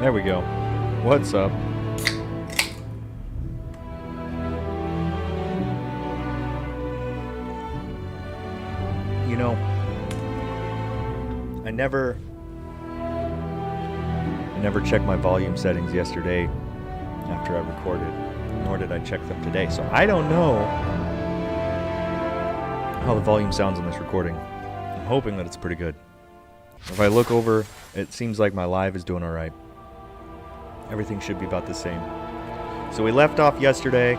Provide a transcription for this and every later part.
There we go. What's up? You know, I never checked my volume settings yesterday after I recorded, nor did I check them today. So I don't know how the volume sounds in this recording. I'm hoping that it's pretty good. If I look over, it seems like my live is doing all right. Everything should be about the same. So we left off yesterday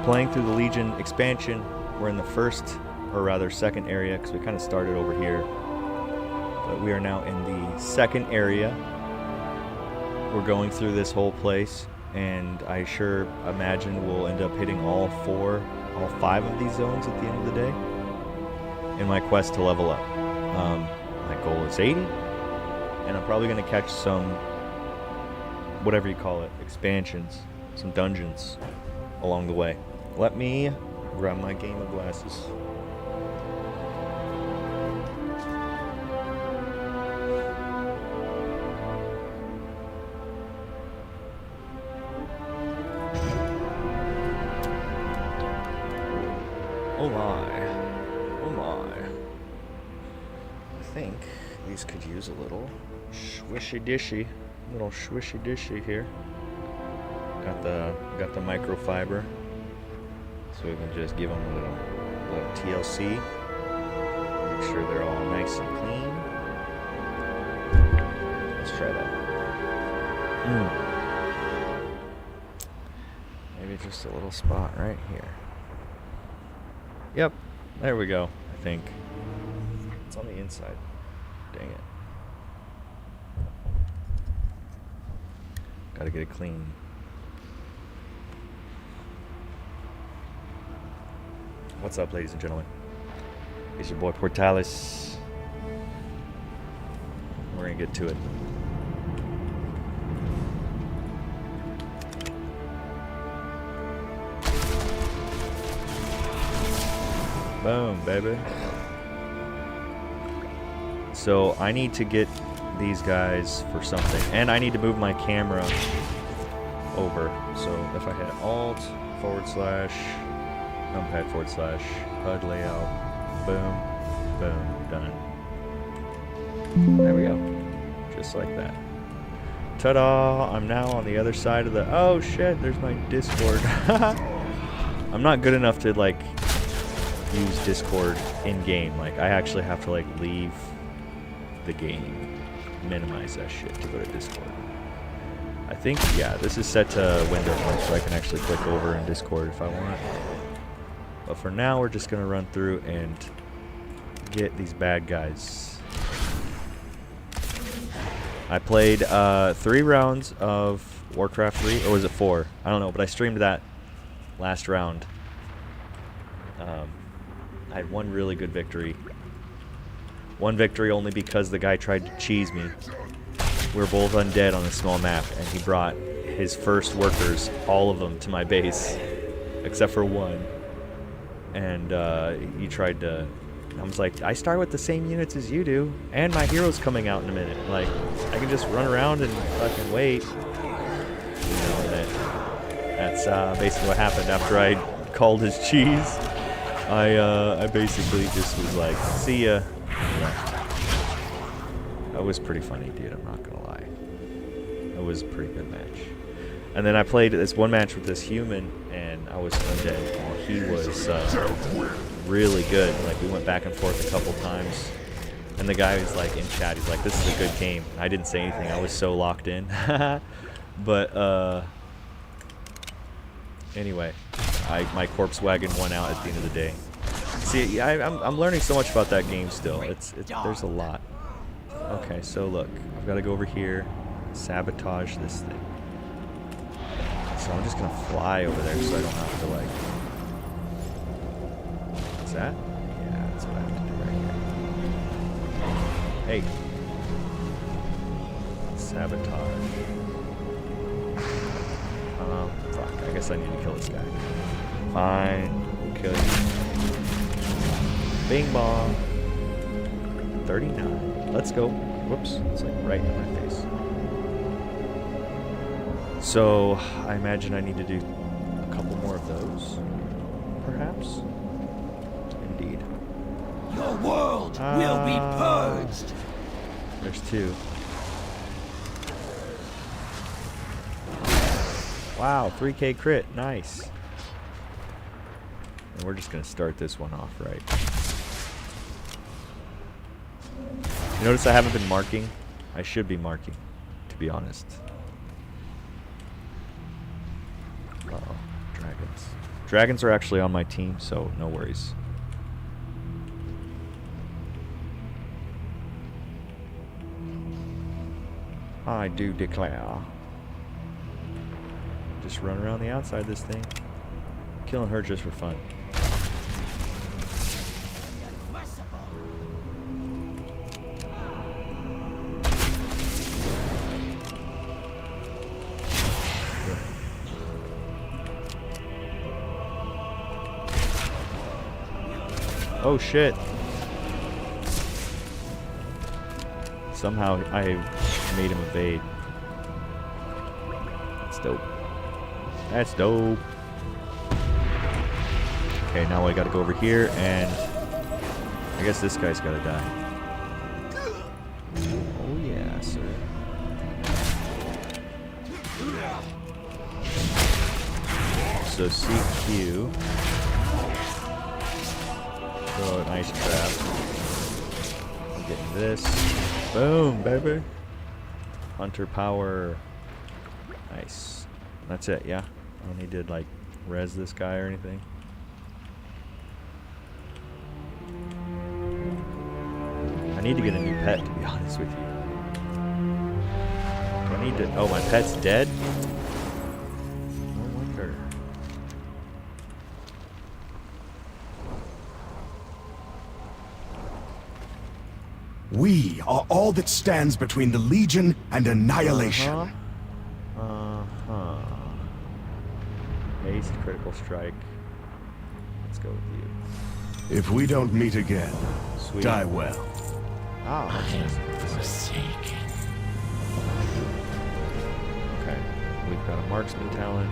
playing through the Legion expansion. We're in the first, or rather second area, because we kind of started over here. But we are now in the second area. We're going through this whole place, and I sure imagine we'll end up hitting all 5 of these zones at the end of the day in my quest to level up. My goal is 80, and I'm probably going to catch some, whatever you call it, expansions, some dungeons along the way. Let me grab my game of glasses. Oh my. Oh my. I think these could use a little swishy dishy. Little swishy dishy here. Got the microfiber. So we can just give them a little TLC. Make sure they're all nice and clean. Let's try that. Maybe just a little spot right here. Yep, there we go, I think. It's on the inside. Dang it. Gotta get it clean. What's up, ladies and gentlemen? It's your boy Portalis. We're gonna get to it. Boom, baby. So I need to get these guys for something, and I need to move my camera over. So if I hit Alt / numpad / HUD layout, boom, boom, done. There we go, just like that. Ta-da! I'm now on the other side of the. Oh shit! There's my Discord. I'm not good enough to like use Discord in game. Like I actually have to like leave the game, minimize that shit to go to Discord. I think, yeah, this is set to window mode, so I can actually click over in Discord if I want. But for now, we're just gonna run through and get these bad guys. I played 3 rounds of Warcraft 3, or was it 4? I don't know, but I streamed that last round. I had one really good victory. One victory only because the guy tried to cheese me. We were both undead on a small map, and he brought his first workers, all of them, to my base, except for one. And he tried to... I was like, I start with the same units as you do, and my hero's coming out in a minute. Like, I can just run around and fucking wait. You know, and that's basically what happened after I called his cheese. I basically just was like, see ya. That was pretty funny, dude, I'm not gonna lie. It was a pretty good match. And then I played this one match with this human, and I was undead. Well, he was really good. Like, we went back and forth a couple times. And the guy was like in chat, he's like, this is a good game. I didn't say anything, I was so locked in. But, anyway, my corpse wagon won out at the end of the day. See, I'm learning so much about that game still. There's a lot. Okay, so look, I've got to go over here, sabotage this thing. So I'm just gonna fly over there so I don't have to like. What's that? Yeah, that's what I have to do right here. Hey, sabotage. Fuck. I guess I need to kill this guy. Fine, we'll kill you. Bing bong. 39. Let's go. Whoops, it's like right in my face. So, I imagine I need to do a couple more of those, perhaps? Indeed. Your world will be purged! There's 2. Wow, 3K crit, nice. And we're just gonna start this one off right. You notice I haven't been marking? I should be marking, to be honest. Uh-oh, dragons. Dragons are actually on my team, so no worries. I do declare. Just run around the outside of this thing. Killing her just for fun. Oh shit. Somehow I made him evade. That's dope. That's dope. Okay, now I gotta go over here and I guess this guy's gotta die. Oh yeah, sir. So CQ. Throw an ice trap. I'm getting this. Boom, baby. Hunter power. Nice. That's it, yeah? I don't need to, like, res this guy or anything. I need to get a new pet, to be honest with you. Do I need to... Oh, my pet's dead? No wonder. We are all that stands between the Legion and annihilation. Haste, critical strike. Let's go with you. If we don't meet again, Sweet. die well. Oh, that's nice. Forsaken. Okay. We've got a marksman talent.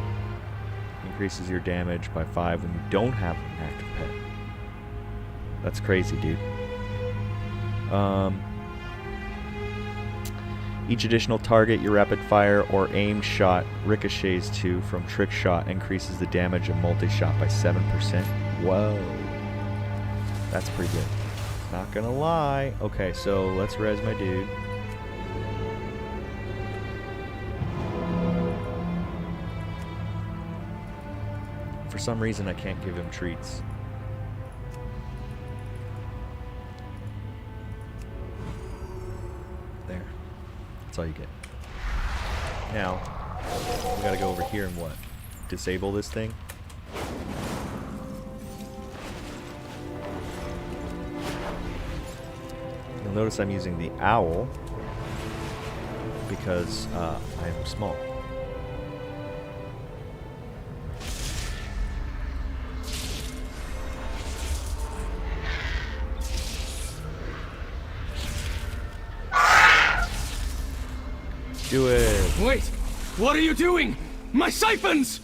Increases your damage by 5 when you don't have an active pet. That's crazy, dude. Each additional target your rapid fire or aim shot ricochets to from trick shot increases the damage of multi-shot by 7%. Whoa. That's pretty good. Not gonna lie. Okay, so let's res my dude. For some reason I can't give him treats. There. That's all you get. Now, we gotta go over here and what? Disable this thing? You'll notice I'm using the owl because I'm small. Do it. Wait! What are you doing? My siphons!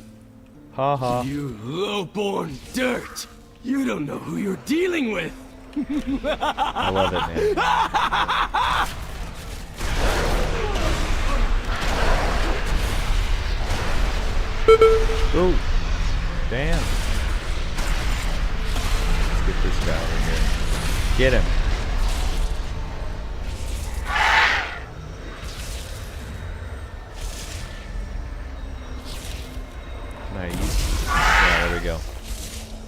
Haha. You low-born dirt! You don't know who you're dealing with! I love it, man. Oh, damn. Let's get this guy over here. Get him. Nice. Yeah, there we go.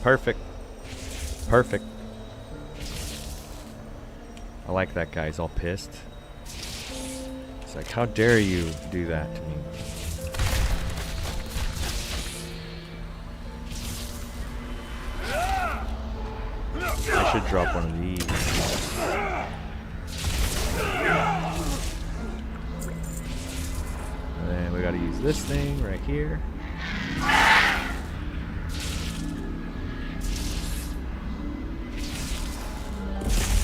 Perfect. Perfect. I like that guy. He's all pissed. It's like, how dare you do that to me? I should drop one of these. And then we gotta use this thing right here.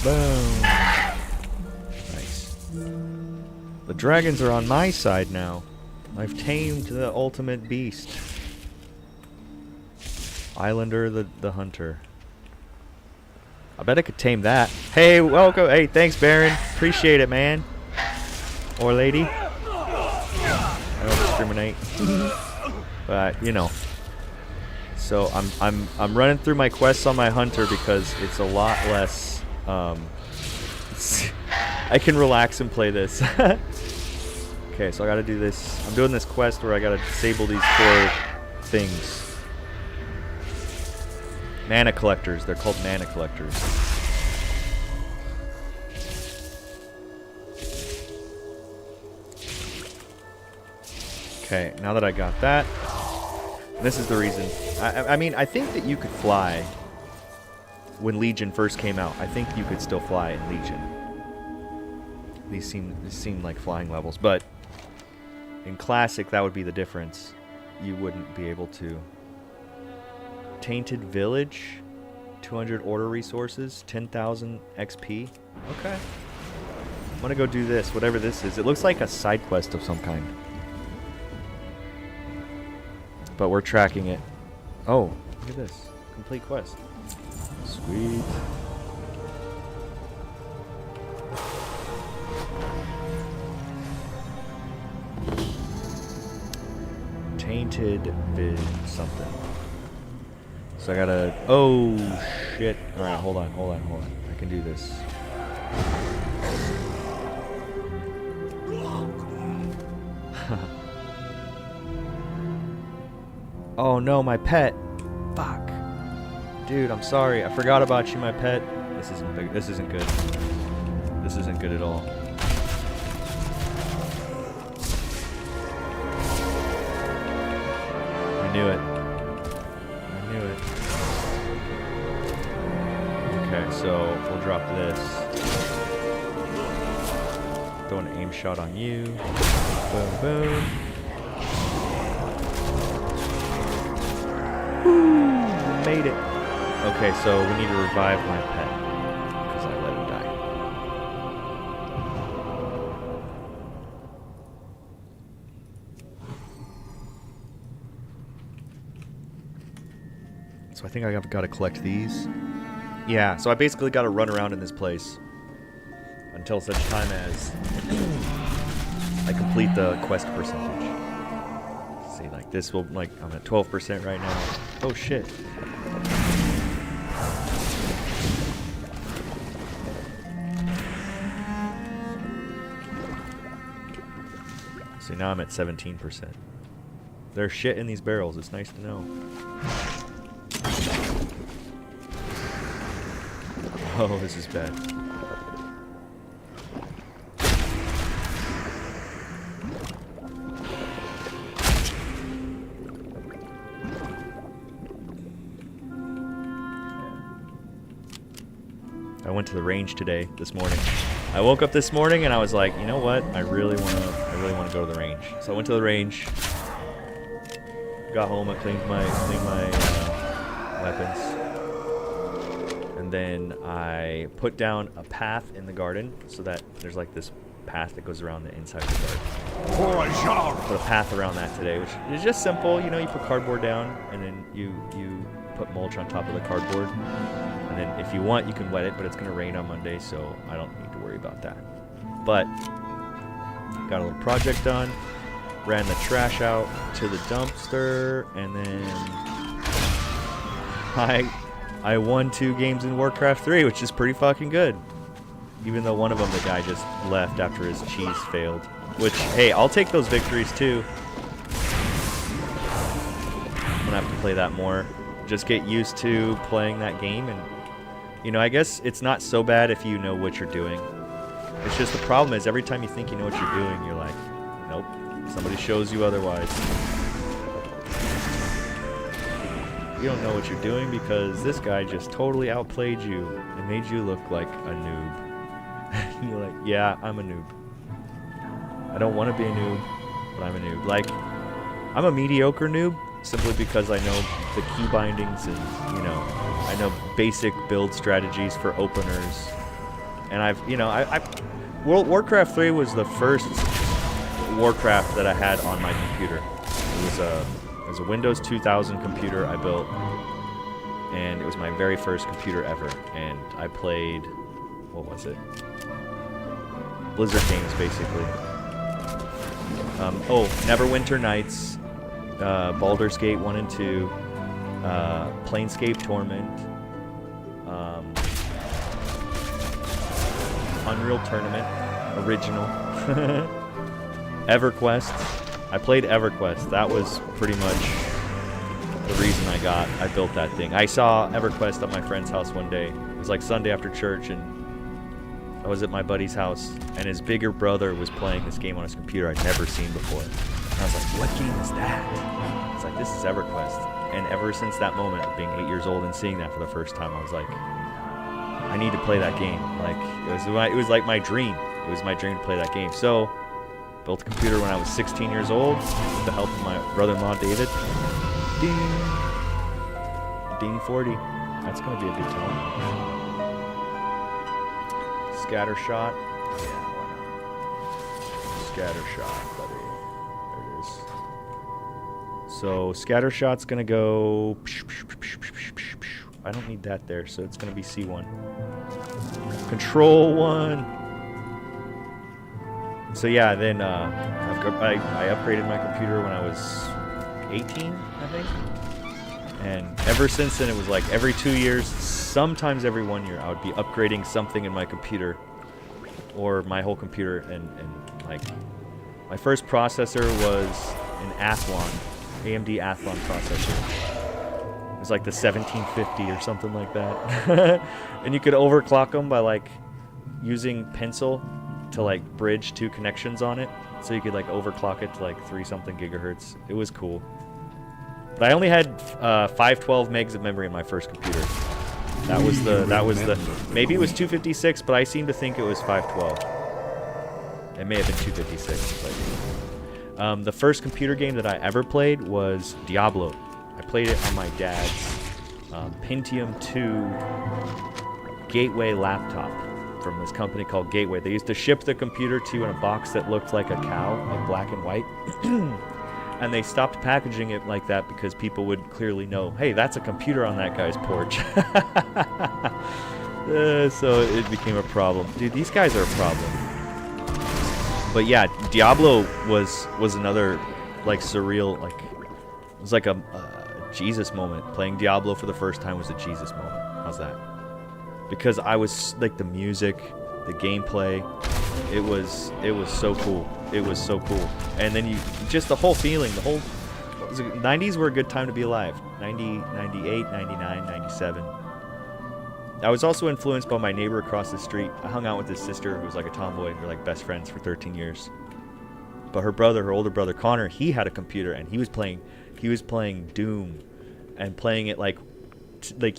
Boom. Nice. The dragons are on my side now. I've tamed the ultimate beast. Islander the hunter. I bet I could tame that. Hey, welcome. Hey, thanks, Baron. Appreciate it, man. Or lady. I don't discriminate. But you know. So I'm running through my quests on my hunter because it's a lot less. I can relax and play this. Okay, so I gotta do this. I'm doing this quest where I gotta disable these 4 things. Mana collectors. They're called mana collectors. Okay, now that I got that, this is the reason. I mean, I think that you could fly when Legion first came out. I think you could still fly in Legion. These seem like flying levels, but in Classic, that would be the difference. You wouldn't be able to. Tainted Village, 200 order resources, 10,000 XP. Okay. I'm gonna go do this, whatever this is. It looks like a side quest of some kind. But we're tracking it. Oh, look at this. Complete quest. Sweet. Tainted vid something. So I gotta... Oh, shit. Alright, hold on. I can do this. Oh no, my pet. Fuck. Dude, I'm sorry. I forgot about you, my pet. This isn't good. This isn't good at all. I knew it. Okay, so we'll drop this. Throw an aim shot on you. Boom, boom. Woo! Made it. Okay, so we need to revive my pet because I let him die. So I think I've got to collect these. Yeah, so I basically got to run around in this place until such time as I complete the quest percentage. See, like this will, like, I'm at 12% right now. Oh shit. See, now I'm at 17%. There's shit in these barrels, it's nice to know. Oh, this is bad. I went to the range this morning. I woke up this morning and I was like, you know what? I really want to go to the range. So I went to the range. Got home, I cleaned my weapons. And then I put down a path in the garden so that there's like this path that goes around the inside of the garden. Put a path around that today, which is just simple. You know, you put cardboard down and then you put mulch on top of the cardboard. And then if you want, you can wet it, but it's going to rain on Monday, so I don't need to worry about that. But got a little project done. Ran the trash out to the dumpster, and then I won 2 games in Warcraft 3, which is pretty fucking good. Even though one of them, the guy just left after his cheese failed. Which, hey, I'll take those victories too. I'm gonna have to play that more. Just get used to playing that game, and you know, I guess it's not so bad if you know what you're doing. It's just the problem is every time you think you know what you're doing, you're like, nope, somebody shows you otherwise. You don't know what you're doing because this guy just totally outplayed you and made you look like a noob. And you're like, yeah, I'm a noob. I don't want to be a noob, but I'm a noob. Like, I'm a mediocre noob simply because I know the key bindings and, you know, I know basic build strategies for openers. And I've, you know, Warcraft 3 was the first Warcraft that I had on my computer. It was a Windows 2000 computer I built, and it was my very first computer ever. And I played, what was it? Blizzard games, basically. Neverwinter Nights, Baldur's Gate 1 and 2, Planescape Torment, Unreal Tournament, original, EverQuest. I played EverQuest. That was pretty much the reason I built that thing. I saw EverQuest at my friend's house one day. It was like Sunday after church, and I was at my buddy's house, and his bigger brother was playing this game on his computer I'd never seen before. And I was like, what game is that? It's like, this is EverQuest. And ever since that moment of being 8 years old and seeing that for the first time, I was like, I need to play that game. Like, it was like my dream. It was my dream to play that game. So, built a computer when I was 16 years old with the help of my brother-in-law, David. Ding. Ding 40. That's going to be a good time. Scatter shot. Yeah, why not? Scatter shot, buddy. There it is. So, scatter shot's going to go... I don't need that there, so it's going to be C1. Control 1. So yeah, then I upgraded my computer when I was 18, I think. And ever since then, it was like every 2 years, sometimes every 1 year, I would be upgrading something in my computer or my whole computer. And like, my first processor was an Athlon, AMD Athlon processor. It was like the 1750 or something like that. And you could overclock them by like using pencil to like bridge two connections on it. So you could like overclock it to like 3 something gigahertz. It was cool. But I only had 512 megs of memory in my first computer. That was the maybe it was 256, but I seem to think it was 512. It may have been 256. But the first computer game that I ever played was Diablo. I played it on my dad's Pentium 2 Gateway laptop from this company called Gateway. They used to ship the computer to you in a box that looked like a cow, like black and white. And they stopped packaging it like that because people would clearly know, hey, that's a computer on that guy's porch. So it became a problem. Dude, these guys are a problem. But yeah, Diablo was another like surreal, like it was like a Jesus moment. Playing Diablo for the first time was a Jesus moment. How's that? Because I was like the music, the gameplay, it was so cool. It was so cool. And then you just the whole feeling, the whole 90s were a good time to be alive. 90, 98, 99, 97. I was also influenced by my neighbor across the street. I hung out with his sister who was like a tomboy. We were like best friends for 13 years. But her brother, her older brother Connor, he had a computer and he was playing Doom and playing it like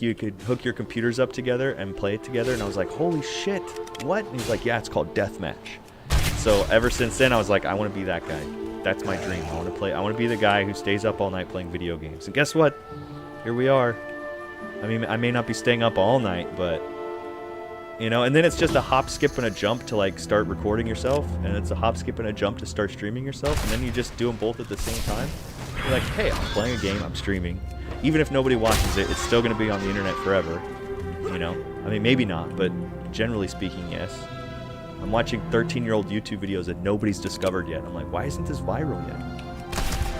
you could hook your computers up together and play it together. And I was like, holy shit, what? And he's like, yeah, it's called Deathmatch. So ever since then, I was like, I want to be that guy. That's my dream. I want to be the guy who stays up all night playing video games. And guess what? Here we are. I mean, I may not be staying up all night, but you know, and then it's just a hop, skip, and a jump to like start recording yourself, and it's a hop, skip, and a jump to start streaming yourself, and then you just do them both at the same time. You're like, hey, I'm playing a game, I'm streaming. Even if nobody watches it, it's still going to be on the internet forever. You know? I mean, maybe not, but generally speaking, yes. I'm watching 13-year-old YouTube videos that nobody's discovered yet. I'm like, why isn't this viral yet?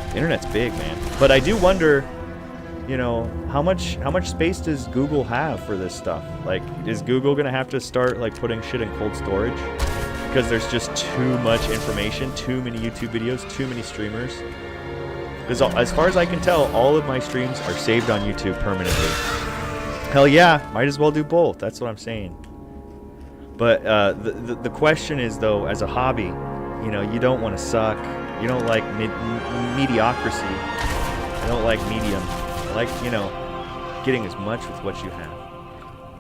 The internet's big, man. But I do wonder, you know, how much space does Google have for this stuff? Like, is Google going to have to start like putting shit in cold storage? Because there's just too much information, too many YouTube videos, too many streamers. Because as far as I can tell, all of my streams are saved on YouTube permanently. Hell yeah, might as well do both. That's what I'm saying. But the question is, though, as a hobby, you know, you don't want to suck. You don't like mediocrity. I don't like medium. I like, you know, getting as much with what you have.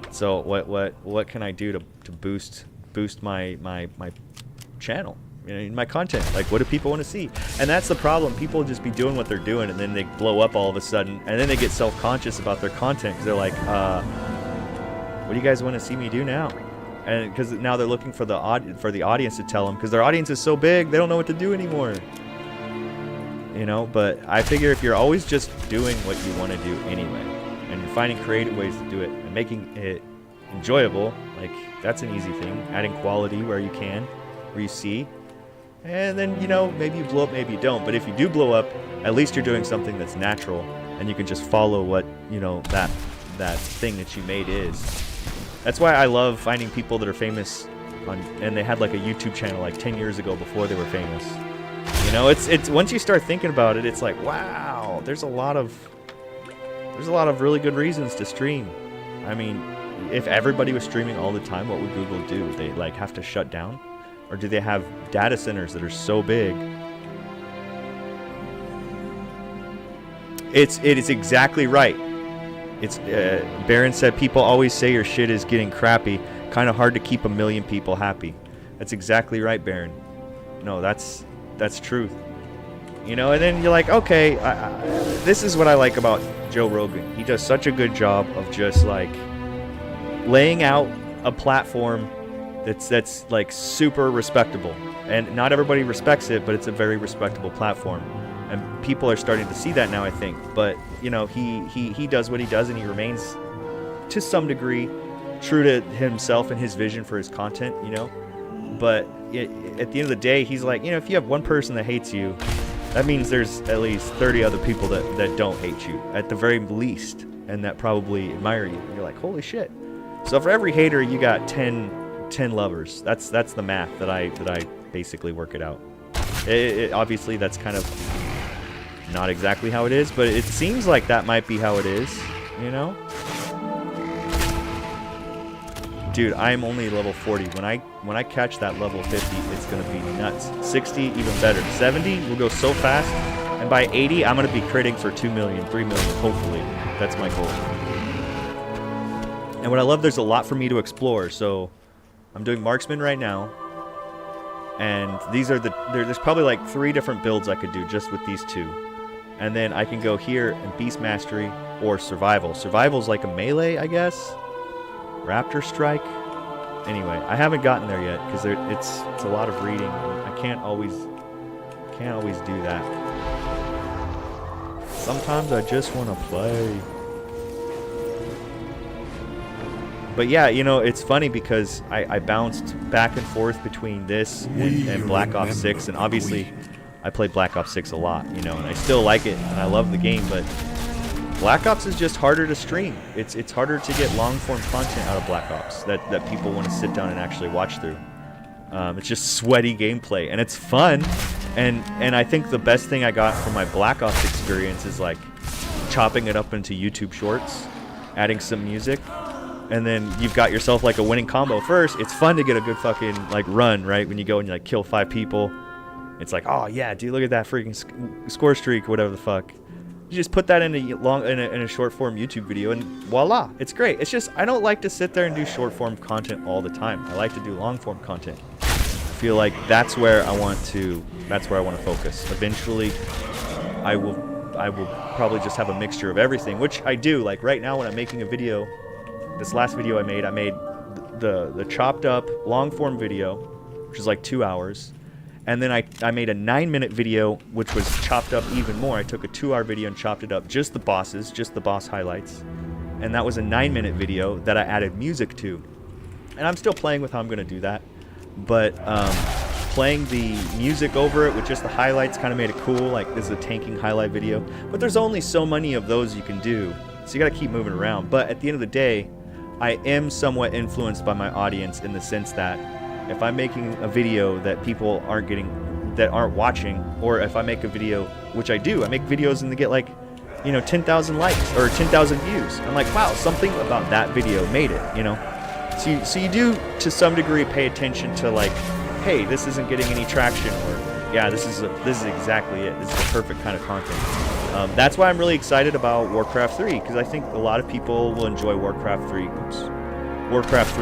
So what can I do to boost my channel? You know, my content, like what do people want to see? And that's the problem. People just be doing what they're doing and then they blow up all of a sudden and then they get self-conscious about their content because they're like, what do you guys want to see me do now? and because now they're looking for the audience to tell them, because their audience is so big they don't know what to do anymore. You know, but I figure if you're always just doing what you want to do anyway, and you're finding creative ways to do it and making it enjoyable, like that's an easy thing. Adding quality where you can, where you see, and then, you know, maybe you blow up, maybe you don't. But if you do blow up, at least you're doing something that's natural, and you can just follow what, you know, that thing that you made is. That's why I love finding people that are famous and they had like a YouTube channel like 10 years ago before they were famous. You know, it's once you start thinking about it, it's like, wow, there's a lot of really good reasons to stream. I mean, if everybody was streaming all the time, what would Google do? They like have to shut down? Or do they have data centers that are so big? It is exactly right. It's Baron said people always say your shit is getting crappy. Kind of hard to keep 1 million people happy. That's exactly right, Baron. No, that's truth. You know, and then you're like, okay, this is what I like about Joe Rogan. He does such a good job of just like laying out a platform that's like super respectable. And not everybody respects it, but it's a very respectable platform. And people are starting to see that now, I think. But, you know, he does what he does, and he remains, to some degree, true to himself and his vision for his content, you know. But at the end of the day, he's like, you know, if you have one person that hates you, that means there's at least 30 other people that don't hate you, at the very least, and that probably admire you. And you're like, holy shit. So for every hater, you got 10 lovers. That's the math that I basically work it out. Obviously, that's kind of not exactly how it is, but it seems like that might be how it is, you know? Dude, I'm only level 40. When I catch that level 50, it's gonna be nuts. 60, even better. 70 will go so fast, and by 80, I'm gonna be critting for 2 million, 3 million, hopefully. That's my goal. And what I love, there's a lot for me to explore. So I'm doing marksman right now, and these are there's probably like 3 different builds I could do just with these 2. And then I can go here and beast mastery or survival. Survival's like a melee, I guess. Raptor strike. Anyway, I haven't gotten there yet because it's a lot of reading. I can't always do that. Sometimes I just want to play. But yeah, you know, it's funny because I bounced back and forth between this and Black Ops 6, and obviously I played Black Ops 6 a lot, you know, and I still like it and I love the game, but Black Ops is just harder to stream. It's harder to get long-form content out of Black Ops that people want to sit down and actually watch through. It's just sweaty gameplay, and it's fun. And I think the best thing I got from my Black Ops experience is like chopping it up into YouTube shorts, adding some music, and then you've got yourself like a winning combo. First, it's fun to get a good fucking like run, right? When you go and you like kill 5 people, it's like, oh yeah, dude, look at that freaking score streak, whatever the fuck. You just put that in a short form YouTube video, and voila, it's great. It's just I don't like to sit there and do short form content all the time. I like to do long form content. I feel like that's where I want to focus. Eventually, I will probably just have a mixture of everything, which I do. Like right now, when I'm making a video, this last video I made the chopped up long form video, which is like 2 hours. And then I made a 9-minute video, which was chopped up even more. I took a 2-hour video and chopped it up, just the bosses, just the boss highlights. And that was a 9-minute video that I added music to. And I'm still playing with how I'm going to do that. But playing the music over it with just the highlights kind of made it cool. Like, this is a tanking highlight video. But there's only so many of those you can do. So you got to keep moving around. But at the end of the day, I am somewhat influenced by my audience in the sense that if I'm making a video that people aren't watching, or if I make a video, which I do, I make videos and they get like, you know, 10,000 likes or 10,000 views. I'm like, wow, something about that video made it, you know? So you do, to some degree, pay attention to like, hey, this isn't getting any traction, or yeah, this is exactly it. This is the perfect kind of content. That's why I'm really excited about Warcraft 3, because I think a lot of people will enjoy Warcraft 3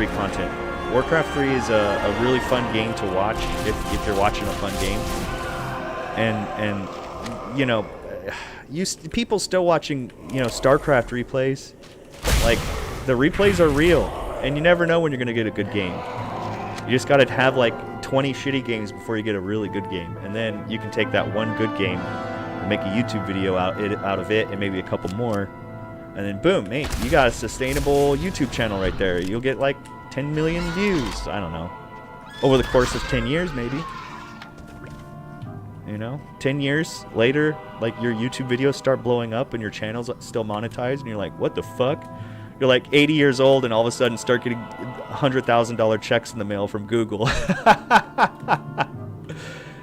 content. Warcraft 3 is a really fun game to watch if you're watching a fun game, and you know, people still watching, you know, StarCraft replays. Like, the replays are real. And you never know when you're going to get a good game. You just got to have like 20 shitty games before you get a really good game. And then you can take that one good game and make a YouTube video out of it and maybe a couple more. And then boom, mate, you got a sustainable YouTube channel right there. You'll get like 10 million views. I don't know. Over the course of 10 years, maybe. You know? 10 years later, like your YouTube videos start blowing up and your channel's still monetized and you're like, what the fuck? You're like 80 years old and all of a sudden start getting $100,000 checks in the mail from Google.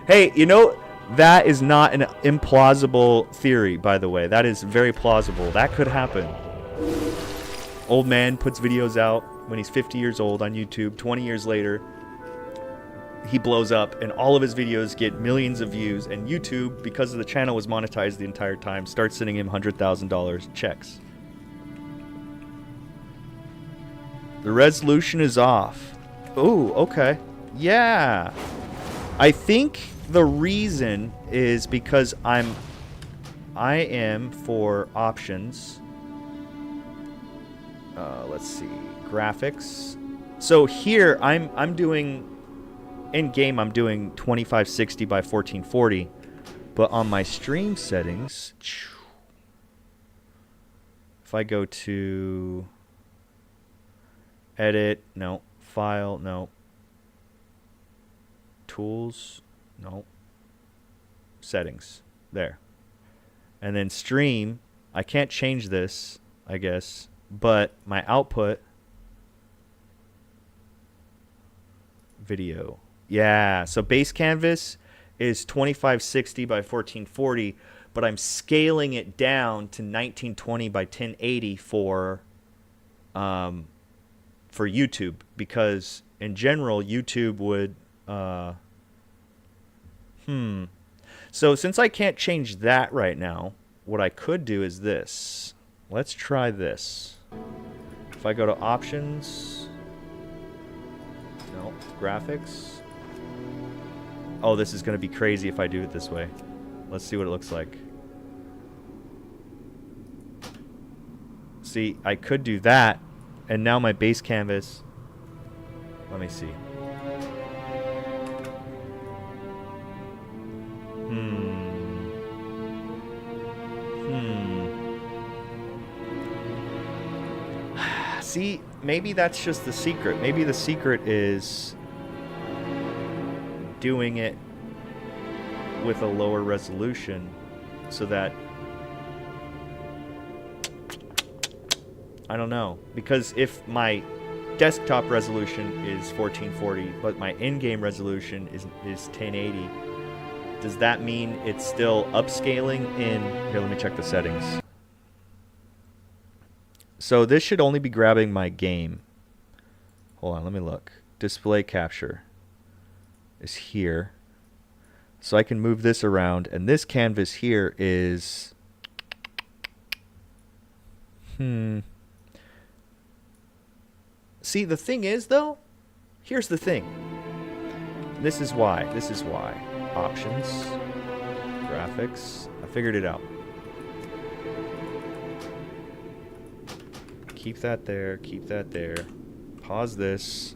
Hey, you know, that is not an implausible theory, by the way. That is very plausible. That could happen. Old man puts videos out when he's 50 years old on YouTube. 20 years later, he blows up and all of his videos get millions of views. And YouTube, because the channel was monetized the entire time, starts sending him $100,000 checks. The resolution is off. Ooh, okay. Yeah. I think the reason is because I am for options. Let's see. Graphics. So here I'm doing in game I'm doing 2560 by 1440, but on my stream settings, if I go to edit, no. File, no. Tools, no. Settings, there. And then stream, I can't change this, I guess, but my output, video. Yeah, so base canvas is 2560 by 1440, but I'm scaling it down to 1920 by 1080 for YouTube, because in general YouTube would so since I can't change that right now, what I could do is this. Let's try this. If I go to options, no, graphics. Oh, this is going to be crazy if I do it this way. Let's see what it looks like. See, I could do that. And now my base canvas, let me see. See, maybe that's just the secret. Maybe the secret is doing it with a lower resolution so that, I don't know, because if my desktop resolution is 1440 but my in-game resolution is 1080, does that mean it's still upscaling in, here, let me check the settings. So this should only be grabbing my game. Hold on, let me look. Display capture is here. So I can move this around, and this canvas here is See, the thing is, though, here's the thing. This is why. Options, graphics. I figured it out. Keep that there. Keep that there. Pause this.